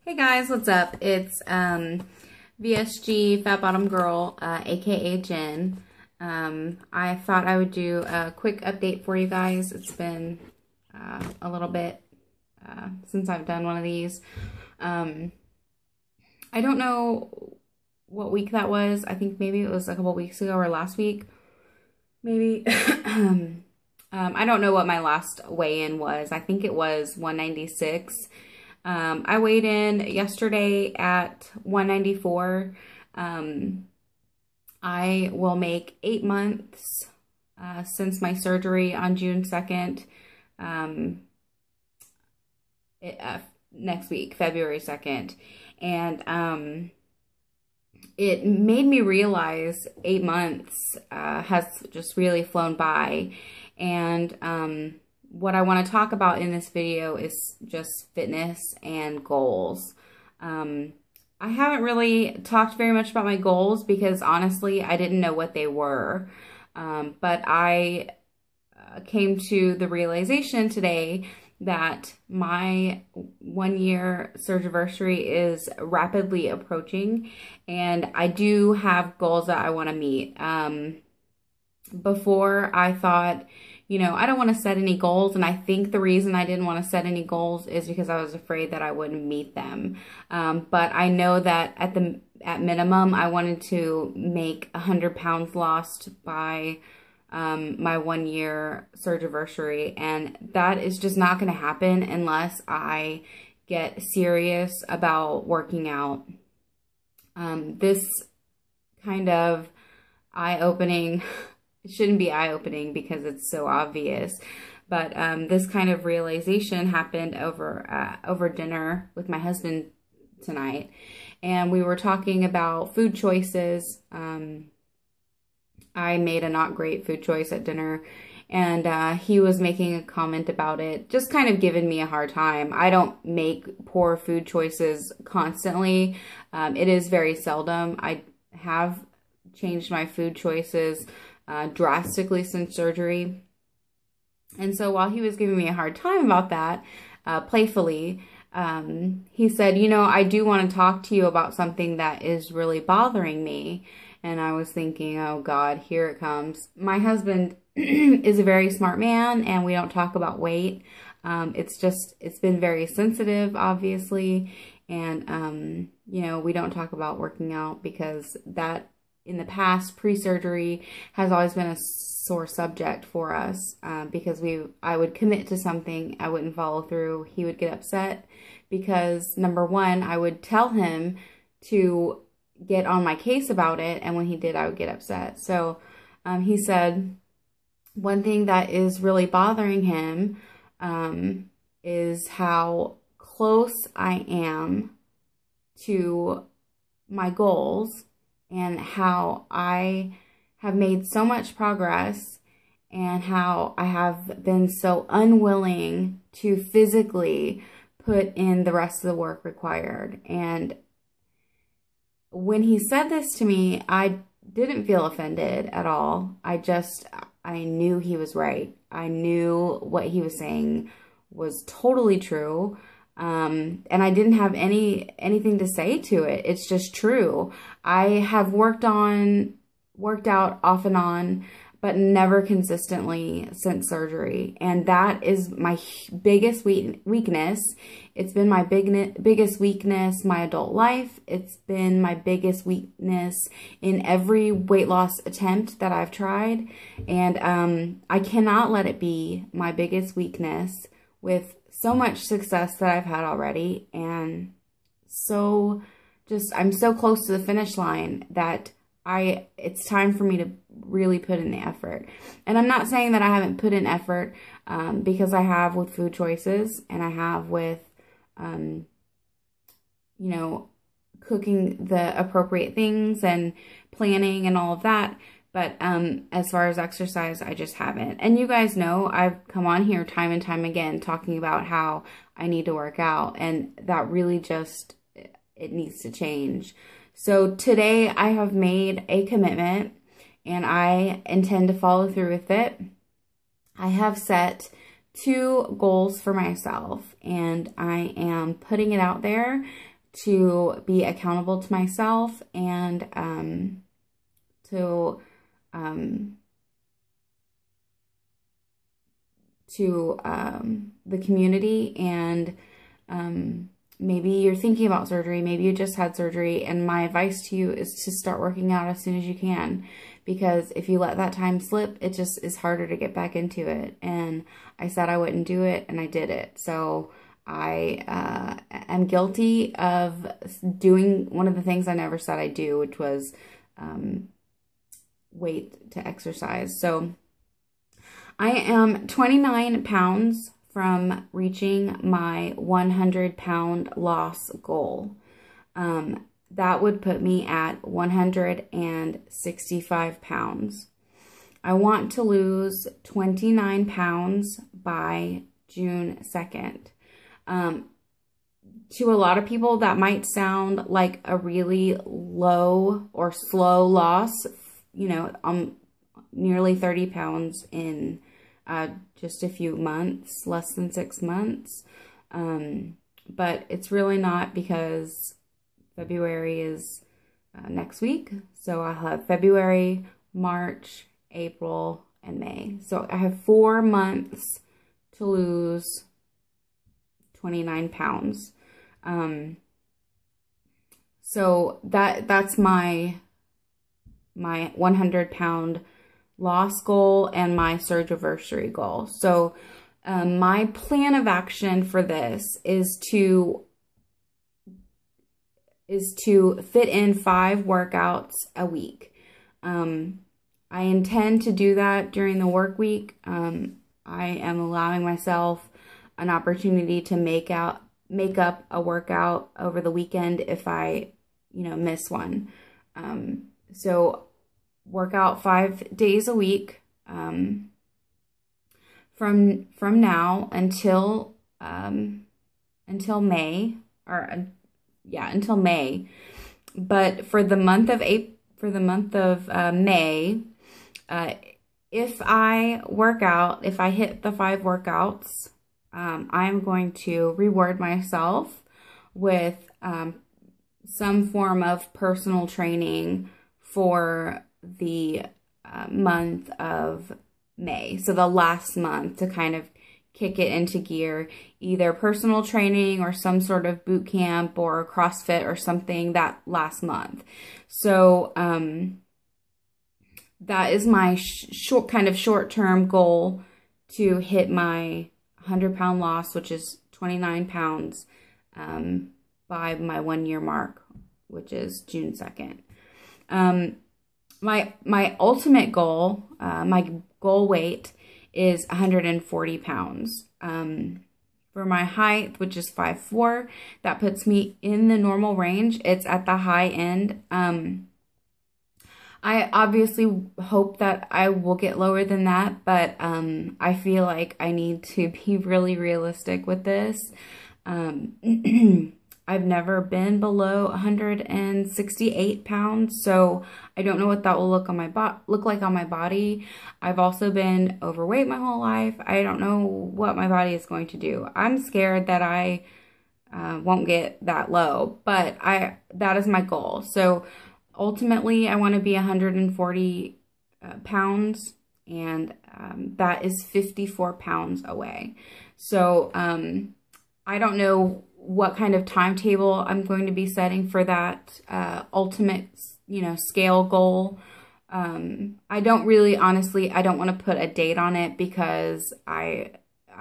Hey guys, what's up? It's VSG Fat Bottom Girl, aka Jen. I thought I would do a quick update for you guys. It's been a little bit since I've done one of these. I don't know what week that was. I think maybe it was a couple weeks ago or last week. Maybe. I don't know what my last weigh-in was. I think it was 196. I weighed in yesterday at 194. I will make 8 months since my surgery on June 2nd. Next week, February 2nd. And it made me realize 8 months has just really flown by. And what I want to talk about in this video is just fitness and goals. I haven't really talked very much about my goals because honestly, I didn't know what they were. But I came to the realization today that my 1-year surgiversary is rapidly approaching, and I do have goals that I want to meet. Before I thought, I don't want to set any goals. And I think the reason I didn't want to set any goals is because I was afraid that I wouldn't meet them. But I know that at minimum, I wanted to make 100 pounds lost by my 1-year surgiversary. And that is just not going to happen unless I get serious about working out. This kind of eye-opening... It shouldn't be eye-opening because it's so obvious, but this kind of realization happened over dinner with my husband tonight, and we were talking about food choices. I made a not great food choice at dinner, and he was making a comment about it, just kind of giving me a hard time. I don't make poor food choices constantly. It is very seldom. I have changed my food choices drastically since surgery. And so while he was giving me a hard time about that, playfully, he said, I do want to talk to you about something that is really bothering me. And I was thinking, oh God, here it comes. My husband is a very smart man, and we don't talk about weight. It's been very sensitive, obviously. And, we don't talk about working out because that in the past, pre-surgery, has always been a sore subject for us because I would commit to something, I wouldn't follow through. He would get upset because, number one, I would tell him to get on my case about it, and when he did, I would get upset. So he said one thing that is really bothering him is how close I am to my goals, and how I have made so much progress, and how I have been so unwilling to physically put in the rest of the work required. And when he said this to me, I didn't feel offended at all. I knew he was right. I knew what he was saying was totally true. And I didn't have anything to say to it. It's just true. I have worked out off and on, but never consistently since surgery. And that is my biggest weakness. It's been my biggest weakness my adult life. It's been my biggest weakness in every weight loss attempt that I've tried. And I cannot let it be my biggest weakness with so much success that I've had already, and I'm so close to the finish line that it's time for me to really put in the effort. And I'm not saying that I haven't put in effort because I have with food choices, and I have with, cooking the appropriate things and planning and all of that. But as far as exercise, I just haven't. And you guys know I've come on here time and time again talking about how I need to work out. And that really it needs to change. So today I have made a commitment, and I intend to follow through with it. I have set 2 goals for myself, and I am putting it out there to be accountable to myself and to the community. And maybe you're thinking about surgery, maybe you just had surgery, and my advice to you is to start working out as soon as you can, because if you let that time slip, it just is harder to get back into it. And I said I wouldn't do it, and I did it. So I am guilty of doing one of the things I never said I'd do, which was wait to exercise. So I am 29 pounds from reaching my 100-pound loss goal. That would put me at 165 pounds. I want to lose 29 pounds by June 2nd. To a lot of people, that might sound like a really low or slow loss. You know, I'm nearly 30 pounds in just a few months, less than 6 months. But it's really not, because February is next week. So I'll have February, March, April, and May. So I have 4 months to lose 29 pounds. So that's my 100-pound loss goal and my surgiversary goal. So my plan of action for this is to fit in 5 workouts a week. I intend to do that during the work week. I am allowing myself an opportunity to make up a workout over the weekend if I, miss one. So work out 5 days a week from now until May, until May. But for the month of May, if I work out, if I hit the 5 workouts, I'm going to reward myself with some form of personal training for the month of May. So the last month, to kind of kick it into gear, either personal training or some sort of boot camp or CrossFit or something that last month. So that is my short-term goal, to hit my 100-pound loss, which is 29 pounds, by my 1-year mark, which is June 2nd. My ultimate goal, my goal weight is 140 pounds. For my height, which is 5'4", that puts me in the normal range. It's at the high end. I obviously hope that I will get lower than that, but I feel like I need to be really realistic with this. I've never been below 168 pounds, so I don't know what that will look like on my body. I've also been overweight my whole life. I don't know what my body is going to do. I'm scared that I won't get that low, but that is my goal. So ultimately, I want to be 140 pounds, and that is 54 pounds away. So I don't know what kind of timetable I'm going to be setting for that ultimate, scale goal. I don't really, honestly, I don't want to put a date on it, because I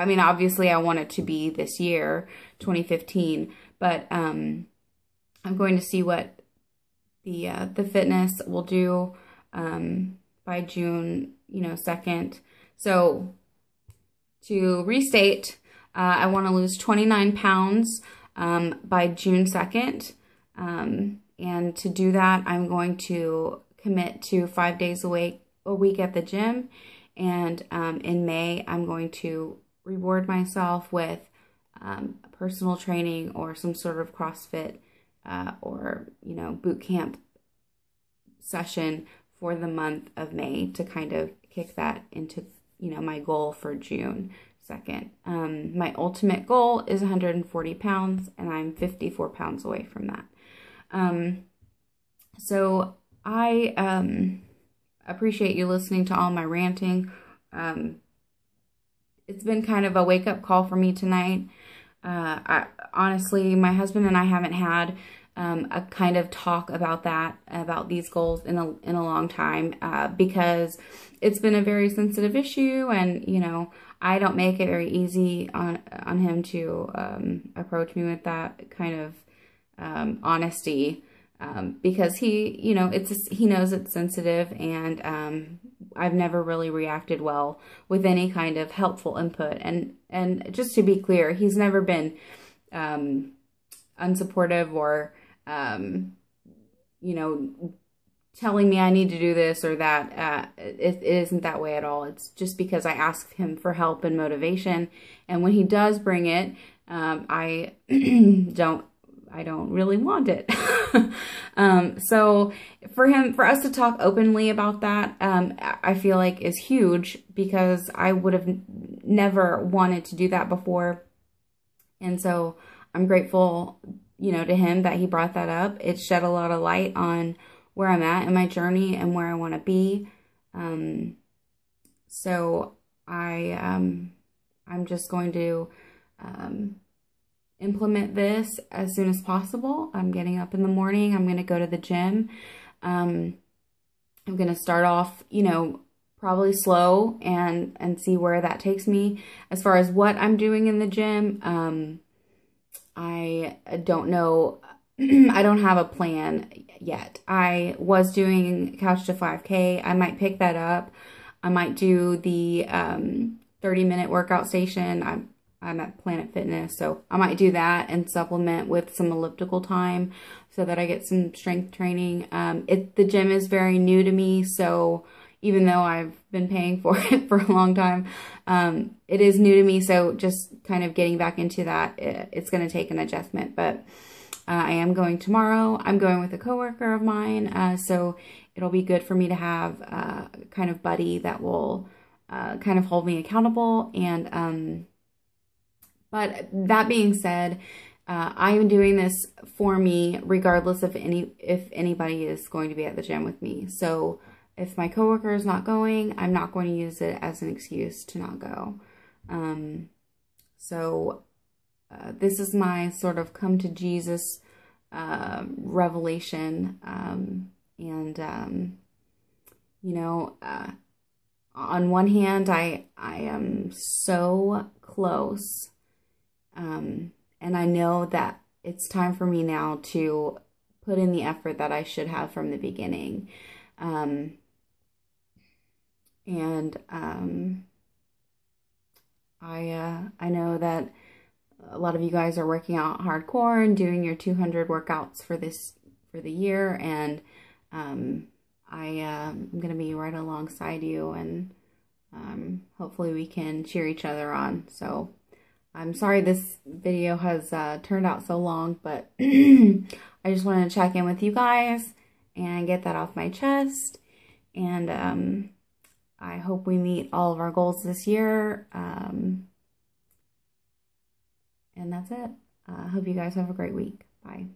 mean, obviously I want it to be this year, 2015, but I'm going to see what the fitness will do by June, 2nd. So to restate, I want to lose 29 pounds by June 2nd. And to do that, I'm going to commit to 5 days a week at the gym. And in May, I'm going to reward myself with personal training or some sort of CrossFit or, boot camp session for the month of May, to kind of kick that into, my goal for June. 2nd. My ultimate goal is 140 pounds, and I'm 54 pounds away from that. So I appreciate you listening to all my ranting. It's been kind of a wake-up call for me tonight. Honestly, my husband and I haven't had a kind of talk about these goals in a long time, because it's been a very sensitive issue, and you know, I don't make it very easy on him to approach me with that kind of honesty, because he knows it's sensitive, and I've never really reacted well with any kind of helpful input. And just to be clear, he's never been unsupportive or telling me I need to do this or that. It isn't that way at all. It's just because I ask him for help and motivation, and when he does bring it, I don't really want it. So for us to talk openly about that, I feel like is huge, because I would have never wanted to do that before. And so I'm grateful, to him that he brought that up. It shed a lot of light on where I'm at in my journey and where I want to be. So I'm just going to, implement this as soon as possible. I'm getting up in the morning. I'm going to go to the gym. I'm going to start off, probably slow and see where that takes me. As far as what I'm doing in the gym, I don't know. I don't have a plan yet. I was doing Couch to 5K. I might pick that up. I might do the 30-minute workout station. I'm at Planet Fitness, so I might do that and supplement with some elliptical time so that I get some strength training. The gym is very new to me, so even though I've been paying for it for a long time, it is new to me. So just kind of getting back into that, it's going to take an adjustment. But I am going tomorrow. I'm going with a coworker of mine, so it'll be good for me to have a kind of buddy that will kind of hold me accountable. And but that being said, I am doing this for me, regardless of if anybody is going to be at the gym with me. So if my coworker is not going, I'm not going to use it as an excuse to not go. This is my sort of come to Jesus revelation. On one hand, I am so close. And I know that it's time for me now to put in the effort that I should have from the beginning. I know that a lot of you guys are working out hardcore and doing your 200 workouts for the year, and I'm going to be right alongside you, and hopefully we can cheer each other on. So I'm sorry this video has turned out so long, but I just wanted to check in with you guys and get that off my chest. And I hope we meet all of our goals this year. And that's it. I hope you guys have a great week. Bye.